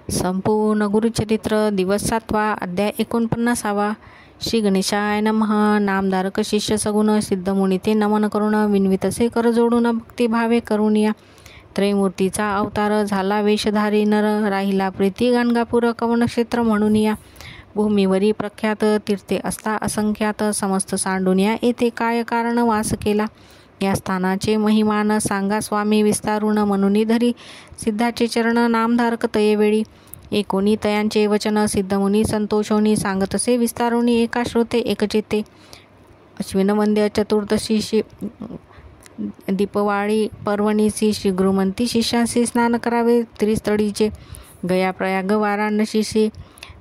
संपूर्ण गुरुचरित्र दिवस 7वा अध्याय 49वा. श्री गणेशाय नमः. नामधारक शिष्य सगुण सिद्धमुनी ते नमन करून विनवितसे कर जोडून भक्तिभावे करुनिया. त्रयमूर्तीचा अवतार झाला वेशधारी नर राहिला प्रीती गाणगापूर कवनक्षेत्र म्हणून या. भूमीवरी प्रख्यात तीर्थे असता असंख्यात समस्त सांडूनिया येथे काय कारण वास केला. या स्थानाचे महिमान सांगा स्वामी विस्तारून म्हणून धरी सिद्धाचे चरण नामधारक तयेवेळी. एकोणी तयांचे वचन सिद्धमुनी संतोषोनी सांगतसे विस्तारुनी एका श्रोते एकचित्ते. अश्विन वंद्य चतुर्दशीशी दीपवाळी पर्वणीसी श्री गुरुमंती शिष्यांशी स्नान करावे त्रिस्थळीचे. गया प्रयाग वाराणसीशी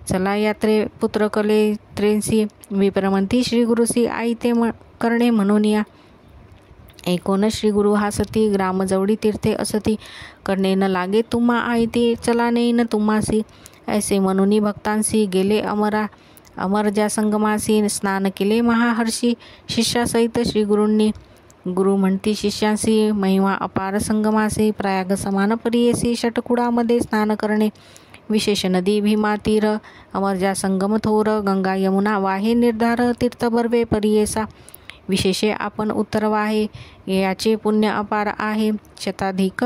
चला यात्रे पुत्र कले त्रेंसी विप्रमंती श्री गुरुसी आई ते करणे म्हणून या. एकोण श्री गुरु हासती ग्रामजवळी तीर्थे असती करणे न लागे तुम्हा आई ती चला नेईन तुम्हासी. ऐसे म्हणून भक्तांसी गेले अमरजा संगमासी स्नान केले महाहर्षी शिष्यासहित श्री गुरूंनी. गुरु म्हणती शिष्यांसी महिमा अपार संगमासी प्रयाग समान परियेसी षटकुडामध्ये स्नान करणे. विशेष नदी भीमा तीर अमरजा संगम थोर गंगा यमुना वाहे निर्धार तीर्थ बर्वे परियेसा. विशेषे आपण उत्तर वाहे याचे पुण्य अपार आहे शताधिक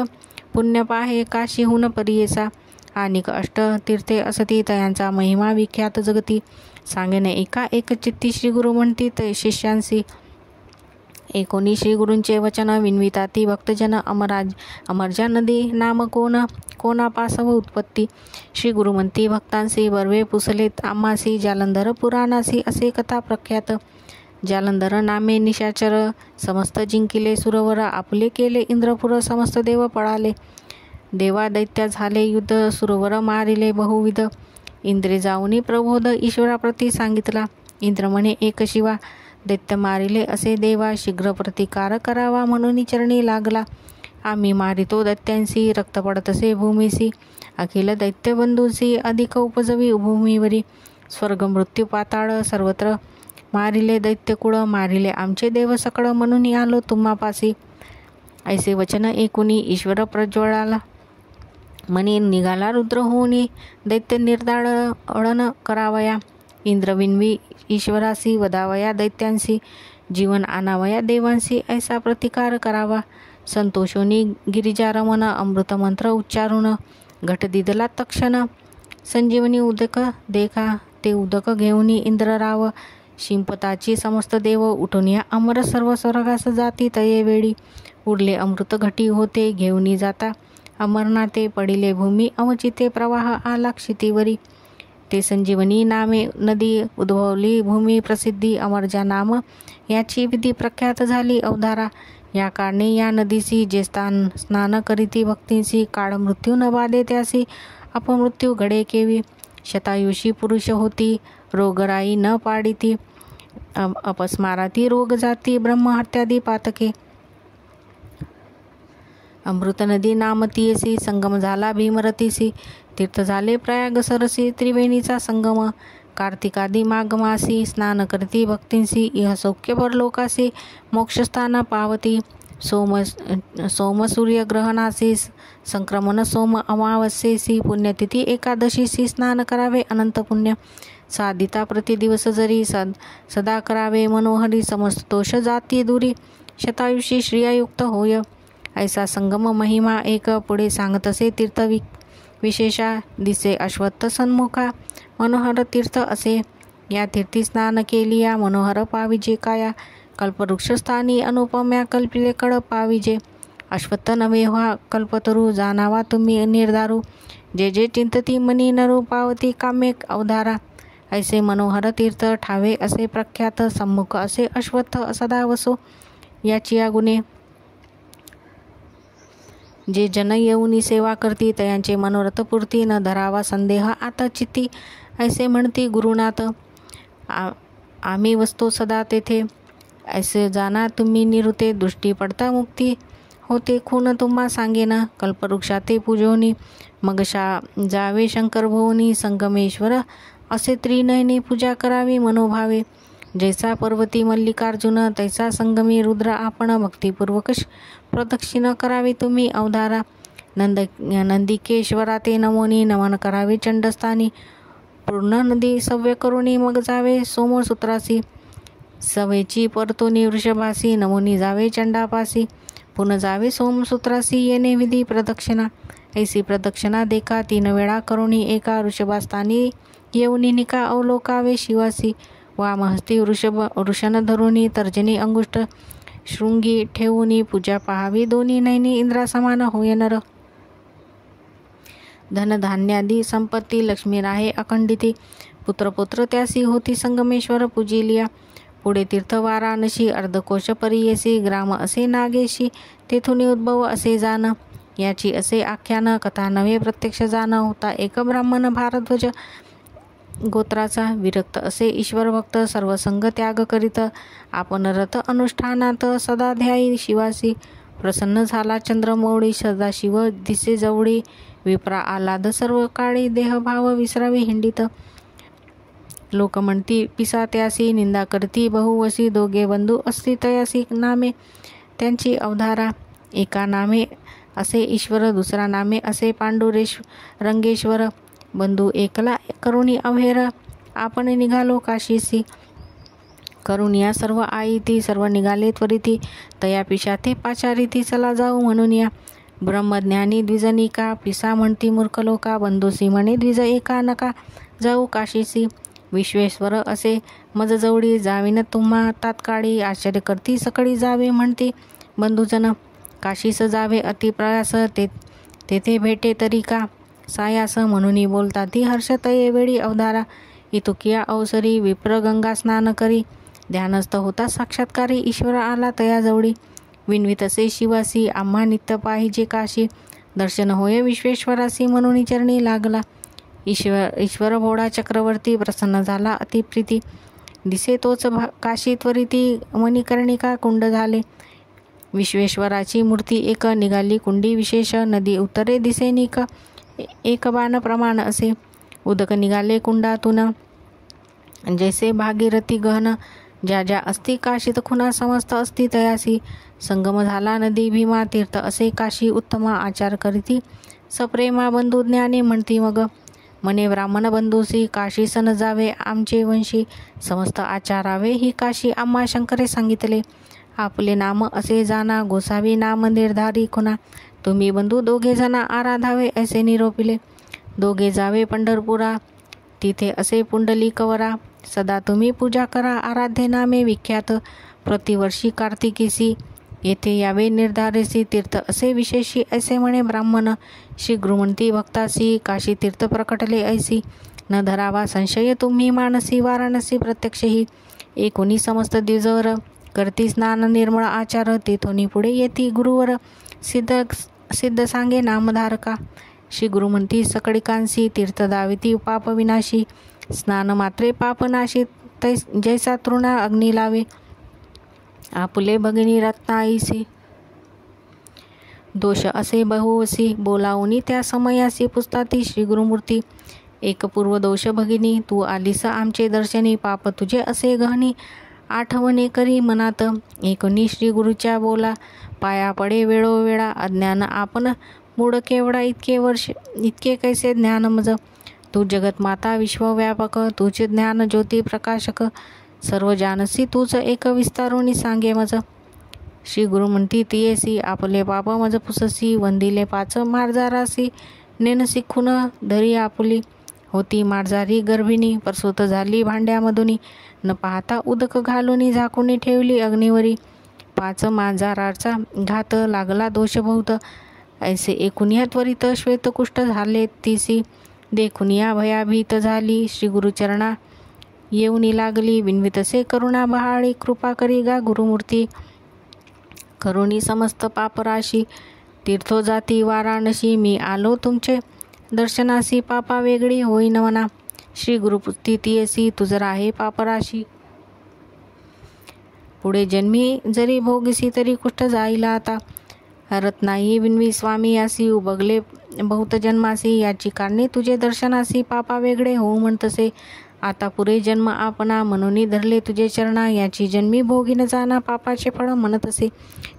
पुण्य पाहे काशीहून परियेसा. अनेक अष्ट तीर्थे असती तयांचा महिमा विख्यात जगती. सांगेने एका एक चित्ती श्री गुरु म्हणती शिष्यांसी. एकोणी श्री गुरूंचे वचन विनविता ती भक्तजन अमरजा नदी नाम कोणापासव उत्पत्ती. श्री गुरु म्हणती भक्तांसी बर्वे पुसलेत आम्हासी जालंधर पुराणासी असे कथा प्रख्यात. जालंधर नामे निशाचर समस्त जिंकिले सुरवर आपले केले इंद्रपुर समस्त देव पळाले. देवा दैत्य झाले युद्ध सुरवर मारिले बहुविध. इंद्रे जाऊनी प्रबोध ईश्वराप्रती सांगितला. इंद्र म्हणे एक शिवा दैत्य मारिले असे देवा शीघ्र प्रतिकार करावा म्हणून चरणी लागला. आम्ही मारितो दैत्यांसी रक्त पडतसे भूमीसी. अखिल दैत्य बंधूसी अधिक उपजवी भूमीवरी. स्वर्ग मृत्यू पाताळ सर्वत्र मारिले दैत्यकुळ मारिले आमचे देव सकळ म्हणून आलो तुम्हापासी. ऐसे वचन ऐकुनी ईश्वर प्रज्वळाला म्हणे निघाला रुद्र होऊनी दैत्य निर्दाळ अळन करावया. इंद्र विनवी ईश्वरासी वदावया दैत्यांसी जीवन आणावया देवांसी ऐसा प्रतिकार करावा. संतोषोनी गिरिजारमन अमृतमंत्र उच्चारून घट दिदला तक्षण. संजीवनी उदक देखा ते उदक घेऊनी इंद्रराव. शिंपताची समस्त देव उठून या अमर सर्व स्वर्गास जाती तयेवेळी. उरले अमृत घटी होते घेऊनी जाता अमरनाथे पडिले भूमी अवचिते प्रवाह आला क्षितीवरी. ते संजीवनी नामे नदी उद्भवली भूमी प्रसिद्धी अमरजा नाम याची विधी प्रख्यात झाली अवधारा. या कारणे या नदीसी जे स्नान करीती भक्तींसी काळ मृत्यू न बाधे त्यासी अपमृत्यू घडे केवी. शतायुषी पुरुष होती रोगराई न पाडिती अपस्माराती रोग जाती ब्रह्महत्यादी पातके. अमृत नदी नामतीयसी संगम झाला भीमरतीसी. तीर्थ झाले प्रयाग सरसी त्रिवेणीचा संगम. कार्तिकादी माघमासी स्नान करती भक्तींसी इह सौख्य परलोकासी मोक्षस्थान पावती. सोम सूर्यग्रहणासी संक्रमण सोम अमावस्येसी पुण्यतिथी एकादशीसी स्नान करावे अनंत पुण्य. साधिता प्रतिदिवस जरी सदा करावे मनोहरी समस्त दोष जाती दुरी. शतायुषी श्रियायुक्त होय. ऐसा संगम महिमा एक पुढे सांगतसे तीर्थ विशेषा दिसे अश्वत्थ सन्मुखा मनोहर तीर्थ असे. या तीर्थी स्नान केलिया मनोहर पाविजे काया. कल्पवृक्षस्थानी अनुपम्या कल्पिले कड पाविजे. अश्वत्थ नवे व्हा कल्पतरू जाणावा तुम्ही निर्धारू. जे जे चिंतती मनी नरू पावती कामे अवधारा. ऐसे मनोहर तीर्थ ठावे असे प्रख्यात सम्मुख असे अश्वत्थ सदा वसो याची या गुणे. जे जन येऊनी सेवा करती तयांचे मनोरथ पूर्ती न धरावा संदेह आता चित्ती. ऐसे म्हणती गुरुनाथ आम्ही वसतो सदा तेथे. ऐसे जाना तुम्ही निरुते दृष्टी पडता मुक्ती होते खून तुम्हा सांगेन. कल्पवृक्षाते पूजोनी मग जावे शंकर भोवनी संगमेश्वर असे त्रिनयनी पूजा करावी मनोभावे. जैसा पर्वती मल्लिकार्जुन तैसा संगमी रुद्र आपण भक्तिपूर्वक प्रदक्षिण करावी तुम्ही अवधारा. नंदिकेश्वरा ते नमोनी नमन करावे चंडस्थानी. पूर्ण नदी सव्य करुणी मग जावे सोमसूत्रासी. सवेची परतोनी वृषभासी नमोनी जावे चंडापासी. पुन जावे सोमसूत्रासी येणे विधी प्रदक्षिणा. ऐसी प्रदक्षिणा देखा 3 वेळा करुणी एका वृषभास्थानी येऊनी निका अवलोकावे शिवासी. वामहस्ती वृषण धरुनी तर्जनी अंगुष्ठ शृंगी ठेवूनी पूजा पाहावी दोन्ही नैनी इंद्रासमान होय नर. धनधान्यादी संपत्ती लक्ष्मी राहे अखंडिती. पुत्रपुत्र त्यासी होती संगमेश्वर पूजिलिया. पुढे तीर्थ वाराणसी अर्धकोश परियेसी. ग्राम असे नागेशी तेथून उद्भव असे जाण. याची असे आख्यान कथा नव्हे प्रत्यक्ष जाण. होता एक ब्राह्मण भारद्वाज गोत्राचा. विरक्त असे ईश्वर भक्त सर्व संग त्याग करीत. आपण रथ अनुष्ठानात सदा ध्यायी शिवासी. प्रसन्न झाला चंद्रमौळी सदाशिव दिसे जवळी. विप्रा आलाद सर्व काळी देहभाव विसरावी हिंडित. लोक म्हणती पिसा त्यासी निंदा करती बहुवसी. दोघे बंधू असती तयासी नामे त्यांची अवधारा. एका नामे असे ईश्वर दुसरा नामे असे पांडुरेश रंगेश्वर. बंधू एकला करुणी अभेर आपण निघालो काशीसी. करुणिया सर्व आई ती सर्व निघाले त्वरिती. तया पिशा ते पाचारिती चला जाऊ म्हणून या. ब्रह्मज्ञानी द्विजनिका पिसा म्हणती मूर्ख लोका. बंधुसी म्हणे द्विज एका नका जाऊ काशीसी. विश्वेश्वर असे मज जवळी जावीन तुम्हा तात्काळी. आश्चर्य करती सकळी जावे म्हणती बंधुजन. काशीस जावे अति प्रयास तेथे भेटे तरी का सायास. म्हणून बोलता ती हर्षत ये वेळी अवधारा. इतुकिया अवसरी विप्र गंगा स्नान करी. ध्यानस्थ होता साक्षात्कारी ईश्वर आला तया जवळी. विनवित असे शिवासी आम्हा नित्य पाहिजे काशी. दर्शन होय विश्वेश्वरासी म्हणून चरणी लागला. ईश्वर भोळा चक्रवर्ती प्रसन्न झाला अतिप्रीती. दिसे तोच काशी त्वरिती मणिकर्णिका कुंड झाले. विश्वेश्वराची मूर्ती एक निघाली कुंडी विशेष. नदी उत्तरे दिसे निक एक बाण प्रमाण असे. उदक निघाले कुंडातून जैसे भागीरथी गहन. ज्या ज्या अस्ति काशीत खुना समस्त अस्ति तयासी. संगम झाला नदी भीमा तीर्थ असे काशी उत्तमा. आचार करीती सप्रेमा बंधू ज्ञानी म्हणती मग. मने ब्राह्मण बंधूसी काशी सन जावे आमचे वंशी. समस्त आचारावे ही काशी आम्हा शंकरे सांगितले. आपले नाम असे जाना गोसावी नाम निर्धारी खुना. तुम्ही बंधू दोघे जना आराधावे असे निरोपिले. दोघे जावे पंढरपुरा तिथे असे पुंडलिकवरा. सदा तुम्ही पूजा करा आराध्य नामे विख्यात. प्रतिवर्षी कार्तिकीसी येथे यावे निर्धारेसी. तीर्थ असे विशेषी ऐसे म्हणे ब्राह्मण. श्री गृहमंती भक्तासी काशी तीर्थ प्रकटले ऐसी. न धरावा संशय तुम्ही मानसी वाराणसी प्रत्यक्षही. एकोणी समस्त द्विजवर करती स्नान निर्मळ आचार. तेथोनी पुढे येती गुरुवर सिद्ध सांगे नामधारका. श्री गुरुमंती सकळिकांसी तीर्थ दाविती पाप विनाशी. स्नान मात्रे पापनाशी जैसा तृणा अग्नी लावे. आपुले भगिनी रत्नाईसी दोष असे बहुवसी. बोलावनी त्या समयासी पुसताती श्री गुरुमूर्ती. एक पूर्व दोष भगिनी तू आलीस आमचे दर्शनी. पाप तुझे असे गहनी आठवणे करी मनात. एकोणी श्री गुरुच्या बोला पाया पडे वेळोवेळा. अज्ञान आपण मूळ केवढा इतके कैसे ज्ञान मज. तू जगतमाता विश्वव्यापक तुझे ज्ञान ज्योती प्रकाशक. सर्व जानसी तूच एक विस्तारुणी सांगे मज. श्री गुरु म्हणती तियेसी आपले पाप मज पुससी. वंदिले 5 मार्जारासी नेन शिखून धरी आपुली. होती मार्जारी गर्भिणी प्रसूत झाली भांड्यामधुनी. न पाहता उदक घालून झाकून ठेवली अग्नीवरी. 5 मांजाराचा घात लागला दोष बहुत. ऐसे एकूनिया त्वरित श्वेतकुष्ठ झाले तिसी. देखुनिया भयाभीत झाली श्री गुरुचरणा येऊनी लागली. विनवितसे करुणा बहाळी कृपा करी गा गुरुमूर्ती. करुणी समस्त पापराशी तीर्थो जाती वाराणसी. मी आलो तुमचे दर्शनासी पापा वेगळी होईन वना. श्री गुरुपुती तियसी तुझ राहे पापराशी. पुढे जन्मी जरी भोगसी तरी कुष्ठ जाईला आता. रत्नाई विनवी स्वामी यासी उबगले बहुत जन्मासी. याची कारणे तुझे दर्शनासी पापा वेगळे होऊ म्हणतसे. आता पुरे जन्म आपणा म्हणून धरले तुझे चरणा. याची जन्मी भोगीन जाना पापाचे फळ म्हणतसे.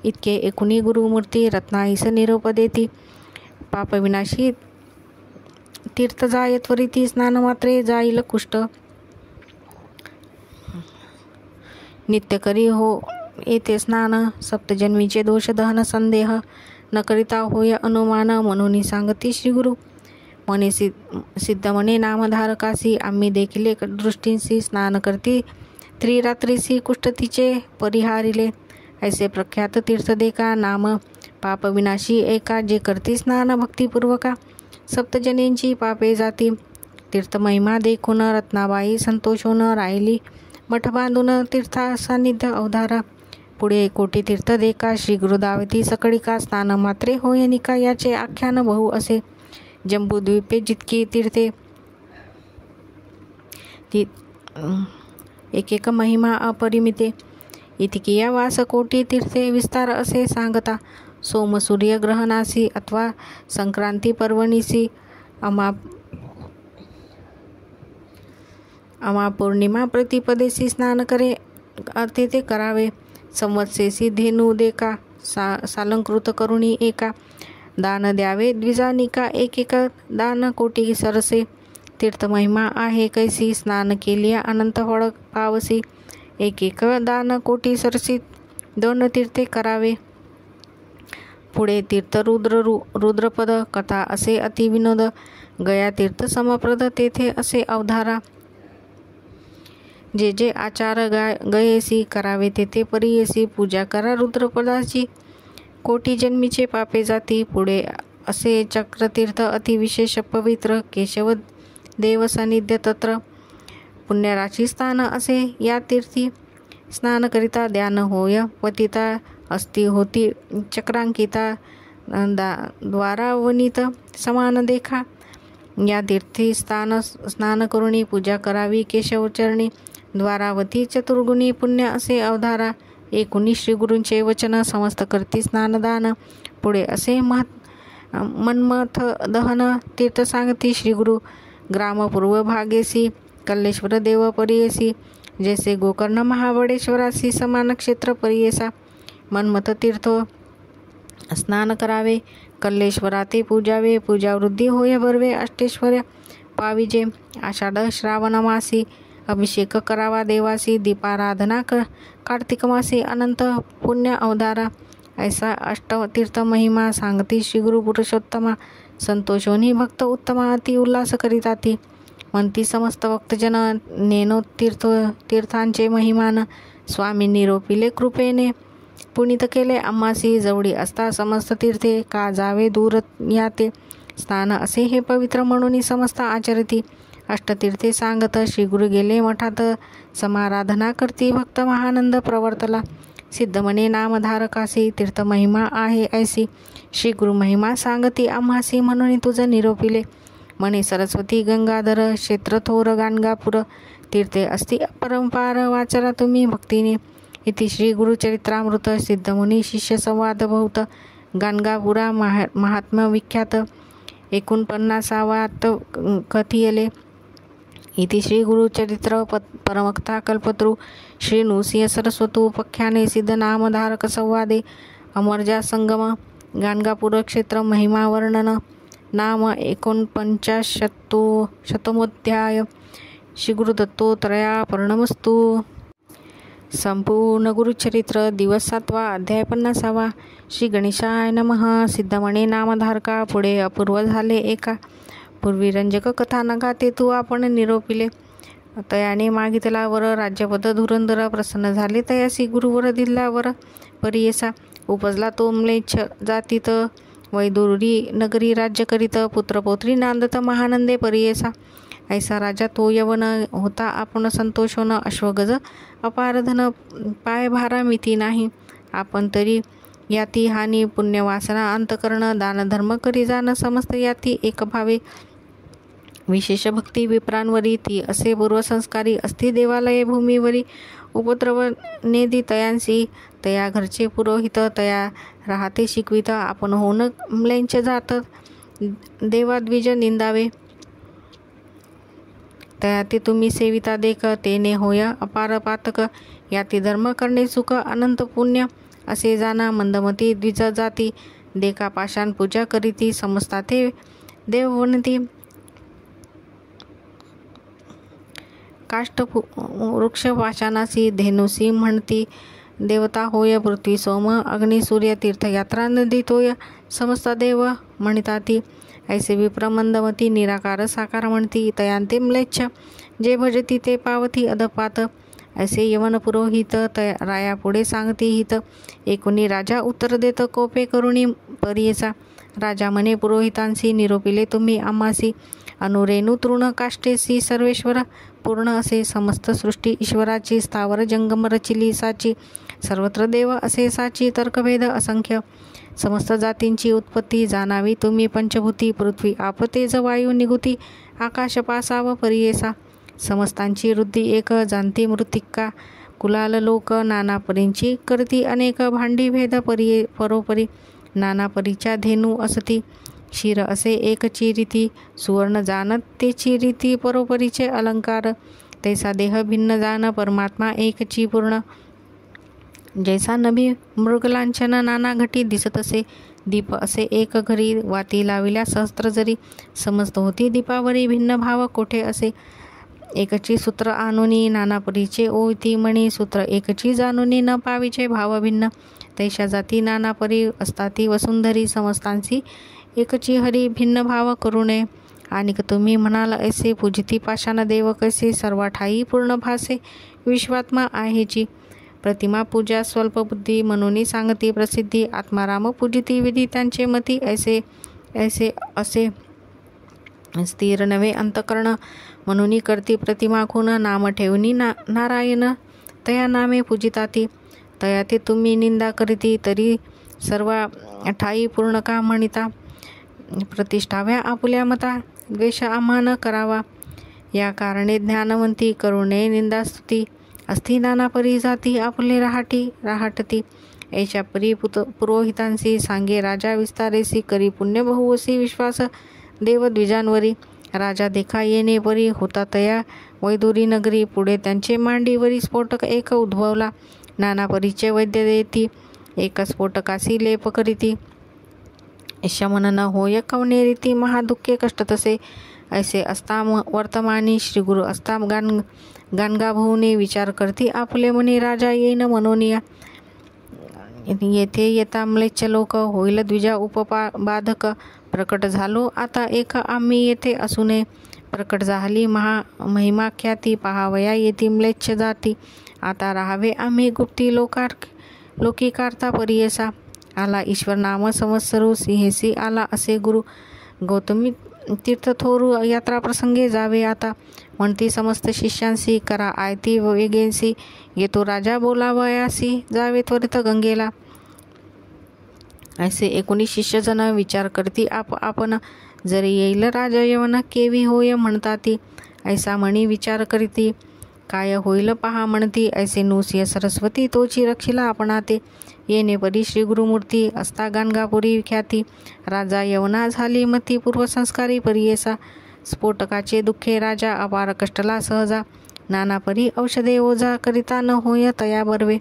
इतके एकूणी गुरुमूर्ती रत्नाईस निरोप देती. पापविनाशी तीर्थ जाय त्वरिती स्नान मात्रे जाईल कुष्ठ नित्य करी हो येथे स्नान सप्तजन्मीचे दोष दहन संदेह न करिता होय अनुमान म्हणून सांगती श्री गुरु मने सिद्ध मने नामधारकासी आम्ही देखील एक दृष्टींसी स्नान करती त्रिरात्रीसी कुष्ठतीचे परिहारिले ऐसे प्रख्यात तीर्थ देखा नाम पाप विनाशी एका जे करती स्नान भक्तिपूर्वका सप्तजनींची पापे जाती तीर्थ महिमा देखून रत्नाबाई संतोष होऊन राहिली मठ बांधून तीर्था सान्निध्य अवधारा पुढे कोटी तीर्थ देखा श्री गुरुदावती सकडीका स्नान मात्रे होय निका याचे आख्यान बहु असे जंबूद्वीपे जितकी तीर्थे ती एक एक महिमा अपरिमिते इतकी या वास कोटी तीर्थे विस्तार असे सांगता सोम सूर्य ग्रहणासी अथवा संक्रांती पर्वणीसी अमा पौर्णिमा प्रतिपदेशी स्नान करे तेथे करावे संवत्सेसी धेनू देका सालंकृत करुणी एका दान द्यावे द्विजानिका एक दान कोटी सरसे तीर्थ महिमा आहे कैसी स्नान केलिया अनंत फळ पावसी एक दान कोटी सरसी दोन तीर्थे करावे पुढे तीर्थ रुद्रपद कथा असे अतिविनोद गया तीर्थ समप्रद तेथे असे अवधारा जे जे आचार गयेसी करावे तेथे परियेसी पूजा करा रुद्रपदाची कोटी जन्मीचे पापे जाती पुढे असे चक्रतीर्थ अतिविशेष पवित्र केशव देव सानिध्य तत्र पुण्यराशी स्थान असे या तीर्थी स्नान करिता ध्यान होय पतिता अस्ति होती चक्रांकिता द्वारावनीत समान देखा या तीर्थी स्नान करुणी पूजा करावी केशवचरणी द्वारावती चतुर्गुणी पुण्य असे अवधारा एकूणी श्री गुरूंचे वचन समस्त करती स्नानदान पुढे असे मनमथ दहन तीर्थ सांगती श्री गुरु ग्रामपूर्व भागेसी कल्लेश्वर देव परियेसी जैसे गोकर्ण महाबळेश्वरासी समान क्षेत्र परियेसा मनमथ तीर्थ स्नान करावे कल्लेश्वराते पूजावे पूजावृद्धी होय बर्वे अष्टेश्वर्य पाविजे आषाढ श्रावण मासी अभिषेक करावा देवासी दीपाराधना कार्तिक मासी अनंत पुण्य अवधारा ऐसा अष्टतीर्थ महिमा सांगती श्री गुरु पुरुषोत्तमा संतोषोनी भक्त उत्तमा अति उल्हास करीताती म्हणती समस्त भक्तजन नेनो तीर्थांचे महिमान स्वामी निरोपिले कृपेने पुनीत केले आम्हासी जवळी असता समस्त तीर्थे का जावे दूर याते स्नान असे हे पवित्र म्हणून समस्त आचरती अष्टतीर्थे सांगत श्री गुरु गेले मठात समाराधना करती भक्त महानंद प्रवर्तला सिद्ध मने नामधारकासी तीर्थ महिमा आहे ऐसी श्री गुरु महिमा सांगती आम्हासी म्हणून तुझं निरोपिले मने सरस्वती गंगाधर क्षेत्र थोर गाणगापूर तीर्थे अस्ति परंपार वाचरा तुम्ही भक्तीने इति श्री गुरुचरित्रामृत सिद्धमुनी शिष्य संवाद बहुत गाणगापुरा महात्मा विख्यात 49वात कथियले इति श्री गुरुचरित्र परमक्ता कल्पतरू श्री नृसिंह सरस्वतू पख्याने सिद्ध नामधारक संवादे अमरजा संगम गाणगापूर क्षेत्र महिमा वर्णन नाम 49 शतमोध्याय श्री गुरुदत्तोत्रया पर्णमस्तु संपूर्ण गुरुचरित्र दिवस 7वा अध्याय 50वा श्री गणेशाय नमः सिद्धमणे नामधारका पुढे अपूर्व झाले एका पूर्वी रंजक कथानका ते तू आपण निरोपिले तयाने मागितला वर राज्यपद धुरंधर प्रसन्न झाले तयासी गुरुवर दिल्लावर परियेसा उपजला तो म्लेच्छ जातीत वैदुरी नगरी राज्य करीत पुत्रपौत्री नांदत महानंदे परियेसा ऐसा राजा तो यवन होता आपण संतोष होणं अश्वगज अपारधन पाय भारा मिती नाही आपण तरी याती हानी पुण्यवासना अंतकरण दानधर्म करी जाण समस्त याती एक भावे विशेष भक्ती विप्रांवरी ती असे पूर्वसंस्कारी अस्ति देवालये भूमीवरी उपद्रव नेदी तयांसी तया घरचे पुरोहित तया राहते शिकवित आपण होऊन म्लेंच जात देवाद्विज निंदावे तयाती तुम्ही सेविता देख तेने होय अपार पातक याती धर्म करणे सुख अनंत पुण्य असे जाना मंदमती द्विज जाती देखा पाषाण पूजा करीती समजता ते देव वणती काष्ट वृक्ष पाषाणासी धेनुसी म्हणती देवता होय पृथ्वी सोम अग्नी सूर्य तीर्थयात्रा नदी तोय समजता देव म्हणताती ऐसे विप्र मंदमती निराकार साकार म्हणती तयांते म्लेच्छ जे भजती ते पावती अधपात ऐसे यवन पुरोहित राया पुढे सांगती हित एकुणी राजा उत्तर देत कोपे करुणी परियेचा राजा म्हणे पुरोहितांसी निरोपिले तुम्ही आम्हासी अनुरेणू तृण काष्टेसी सर्वेश्वर पूर्ण असे समस्त सृष्टी ईश्वराची स्थावर जंगम रचिली साची सर्वत्र देव असे साची तर्कभेद असंख्य समस्त जातींची उत्पत्ती जाणावी तुम्ही पंचभूती पृथ्वी आप तेज वायू निगुती आकाश पासाव परियेसा समस्तांची वृद्धी एक जाणती मृत्तिका कुलाल लोक नाना परींची करती अनेक भांडी भेद परिये परोपरी नाना परीच्या धेनू असती शिर असे एकची रीती सुवर्ण जाणत तेची रीती परोपरीचे अलंकार तैसा देह भिन्न जाण परमात्मा एकची पूर्ण जैसा नभी मृगलांछन नाना घटी दिसत असे दीप असे एक घरी वाती लाविल्या सहस्त्र जरी समजत होती दीपावरी भिन्न भाव कोठे असे एकची सूत्र आणुनी नाना परीचे ओळती मणी सूत्र एकची जाणुनी न पावीचे भाव भिन्न तैशा जाती नाना परी असताती वसुंधरी समस्तांची एकची हरी भिन्न भाव करू नये आणि तुम्ही म्हणाल ऐसे पूजिती पाषाण देव कैसे सर्वाठाई पूर्ण भासे विश्वात्मा आहेची प्रतिमा पूजा स्वल्पबुद्धी म्हणून सांगती प्रसिद्धी आत्माराम पूजिती विधी त्यांचे मती ऐसे ऐसे असे स्थिर नव्हे अंतकरण म्हणून करती प्रतिमा खून नाम ठेवणी नारायण तया नामे पूजिताती तया ते तुम्ही निंदा करीती तरी सर्व ठाई पूर्ण का म्हणिता प्रतिष्ठाव्या आपुल्या मता द्वेष आम्हान करावा या कारणे ज्ञानवंती करुणे निंदास्तुती अस्ति नाना परी जाती आपले राहटती ऐशा परी पुरोहितांसी सांगे राजा विस्तारेसी करी पुण्य बहुवसी विश्वास देव द्विजांवरी राजा देखा येणे परी होता तया वैदुरी नगरी पुढे त्यांचे मांडीवरी स्फोटक एक उद्भवला नाना परीचे वैद्य देती एक स्फोटकासी लेप करीती शमन न होय कवने रीती महादुःखे कष्ट तसे ऐसे असता वर्तमानी श्रीगुरु असता गाणगाभोवने विचार करती आपले मनी राजा येईन मनोनिया येथे येता म्लेच्छ लोक होईल द्विजा उपबाधक प्रकट झालो आता एक आम्ही येथे असू नये प्रकट झाली महिमा ख्याती पहावया येती म्लेच्छ जाती आता राहावे आम्ही गुप्ती लोकीकारता परियेसा आला ईश्वर नाम संवत्सरू सिंहेसी आला असे गुरु गौतमी तीर्थ थोरू यात्रा प्रसंगे जावे आता म्हणती समस्त शिष्यांसी करा आयती वेगेंसी येतो राजा बोलावयासी जावे त्वरित गंगेला ऐसे 19 शिष्यजन विचार करती आपण जरी येईल राजा यवन केवी होय म्हणताती ऐसा म्हणी विचार करीती काय होईल पहा म्हणती ऐसे नुसिय सरस्वती तोची रक्षिला आपणाते येणे परी श्री गुरुमूर्ती असता गाणगापुरी ख्याती राजा यवना झाली मती पूर्वसंस्कारी परियेसा स्फोटकाचे दुःखे राजा अपार कष्टला सहजा नाना परी औषधे ओझा करिता न होय तया बर्वे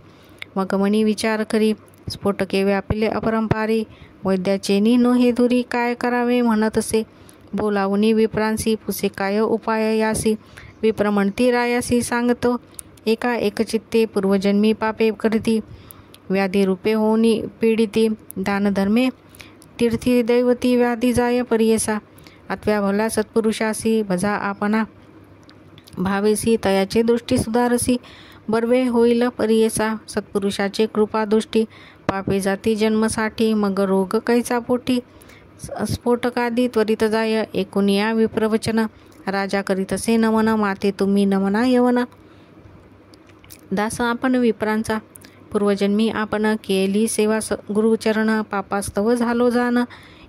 मग मनी विचार करी स्फोटके व्यापिले अपरंपारी वैद्याचेनी नो हे दुरी काय करावे म्हणत असे बोलावणी विप्रांसी पुसे काय उपाय यासी विप्र म्हणती रायासी सांगतो एका एकचित्ते पूर्वजन्मी पापे करती व्याधी रूपे होनी पीडिती दानधर्मे तीर्थी दैवती व्याधी जाय परियेसा अथव्या भला सत्पुरुषासी भजा आपणा भावेसी तयाचे दृष्टी सुधारसी बर्वे होईल परियेसा सत्पुरुषाचे कृपा दृष्टी पापे जाती जन्मसाठी मग रोग कैसा पोटी स्फोटकादी त्वरित जाय एकुनिया विप्रवचन राजा करीत असे नमन माते तुम्ही नमना यवन दास आपण विप्रांचा पूर्वजन्मी आपण केली सेवा गुरुचरण पापास्तव झालो जाण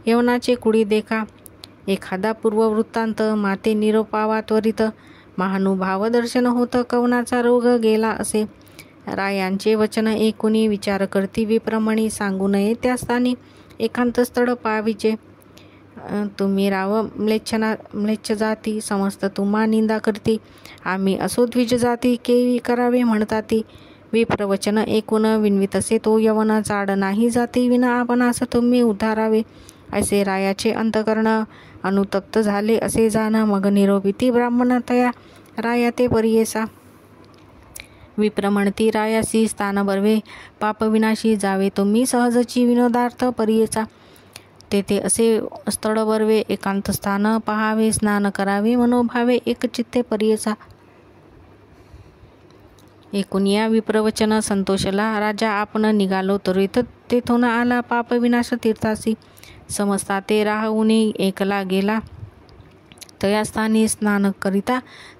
यवनाचे कुडी देखा एखादा पूर्ववृत्तांत माते निरोपावा त्वरित महानुभाव दर्शन होत कवनाचा रोग गेला असे रायांचे वचन एकुणी विचार करती विप्रमणी सांगू नये त्या स्थानी एकांत स्थळ पाविचे तुम्ही राव म्लेच्छ जाती समस्त तुम्हा निंदा करती आम्ही असो द्विज जाती केवी करावे म्हणताती विप्रवचन ऐकून विनवितसे तो यवन, चाड नाही जाती विना आपणास तुम्ही उद्धारावे. असे रायाचे अंतकरण अनुतप्त झाले असे जाण. मग निरोपिती ब्राह्मण तया राया ते परियेसा. विप्र म्हणती रायासी, स्थान बर्वे पापविनाशी जावे तुम्ही सहजची विनोदार्थ परियेचा. तेथे असे स्थळ बर्वे एकांत स्थान पहावे, स्नान करावे मनोभावे एकचित्ते परियेचा. ऐकून या विप्रवचन संतोषला राजा आपण निघालो त्वरित तेथून आला पापविनाश तीर्थासी. समजता ते राहूनी एकला गेला तया स्थानी स्नान करिता.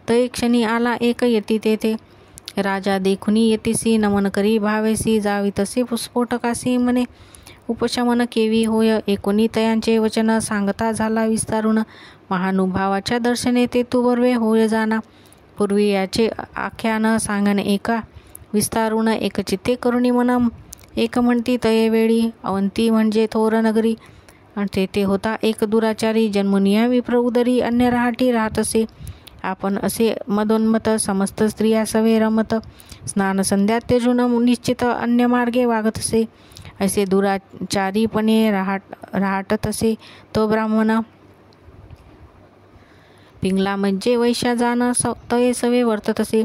तय क्षणी आला एक येती तेथे. राजा देखुनी येतीसी नमन करी भावेसी जावी तसे स्फोटकासी म्हणे उपशमन केवी होय. ऐकुनी तयांचे वचन सांगता झाला विस्तारून. महानुभावाच्या दर्शने ते तू बर्वे होय जाना. पूर्वी याचे आख्यान सांगन एका विस्तारून. एकचित्ते करुणी मन एक म्हणती तये वेळी. अवंती म्हणजे थोर नगरी. तेथे होता एक दुराचारी जन्मुनिया विप्र उदरी. अन्य रहाटी राहतसे आपण असे मदोन्मत. समस्त स्त्रिया सवे रमत. स्नान संध्या त्यजून निश्चित अन्य मार्गे वागतसे. असे दुराचारीपणे राहटतसे तो ब्राह्मण. पिंगला म्हणजे वैश्या जाण तये सवे वर्ततसे.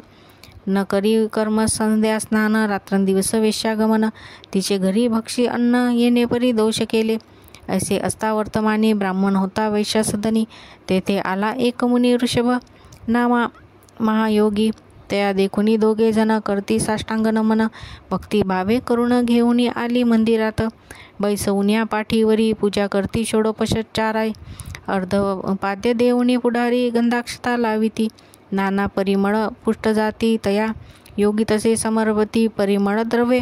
न करी कर्म संध्या स्नान रात्रंदिवस वेश्यागमन. तिचे घरी भक्षी अन्न येणे परी दोष केले. असे असता वर्तमानी ब्राह्मण होता वैश्यासदनी. तेथे आला एक मुनी ऋषभ नामा महायोगी. त्या देखुनी दोघे जण करती साष्टांग नमन. भक्तिभावे करुण घेऊनी आली मंदिरात. बैसवुन्या पाठीवरी पूजा करती षोडोपचाराय. अर्धपाद्य देऊनी पुढारी गंधाक्षता लाविती. नाना परिमळ पुष्ट जाती तया योगी तसे समर्पती. परिमळ द्रव्ये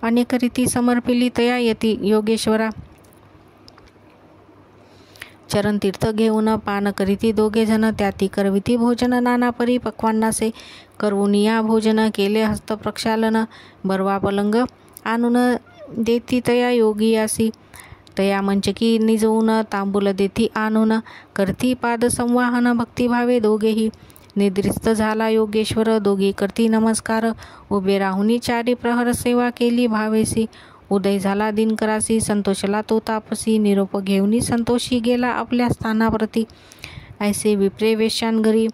अनेक रीती समर्पिली तया यती योगेश्वरा. चरणतीर्थ घेऊन पान करीती दोघे जण. त्याती करविती भोजन नाना परी पक्वान्नासे. करवुनिया भोजन केले हस्त प्रक्षालन. बरवा पलंग आणून देती तया योगियासी. तया मंचकी निजवून तांबूल देती आणून. करती पाद संवाहन भक्तिभावे दोघेही. निद्रिस्त झाला योगेश्वर दोघी करती नमस्कार. उभे राहुनी चारी प्रहर सेवा केली भावेसी. उदय झाला दिनकरासी संतोषला तो तापसी. निरोप घेऊनी संतोषी गेला आपल्या स्थानाप्रती. ऐसे विप्रे वेश्यांघरी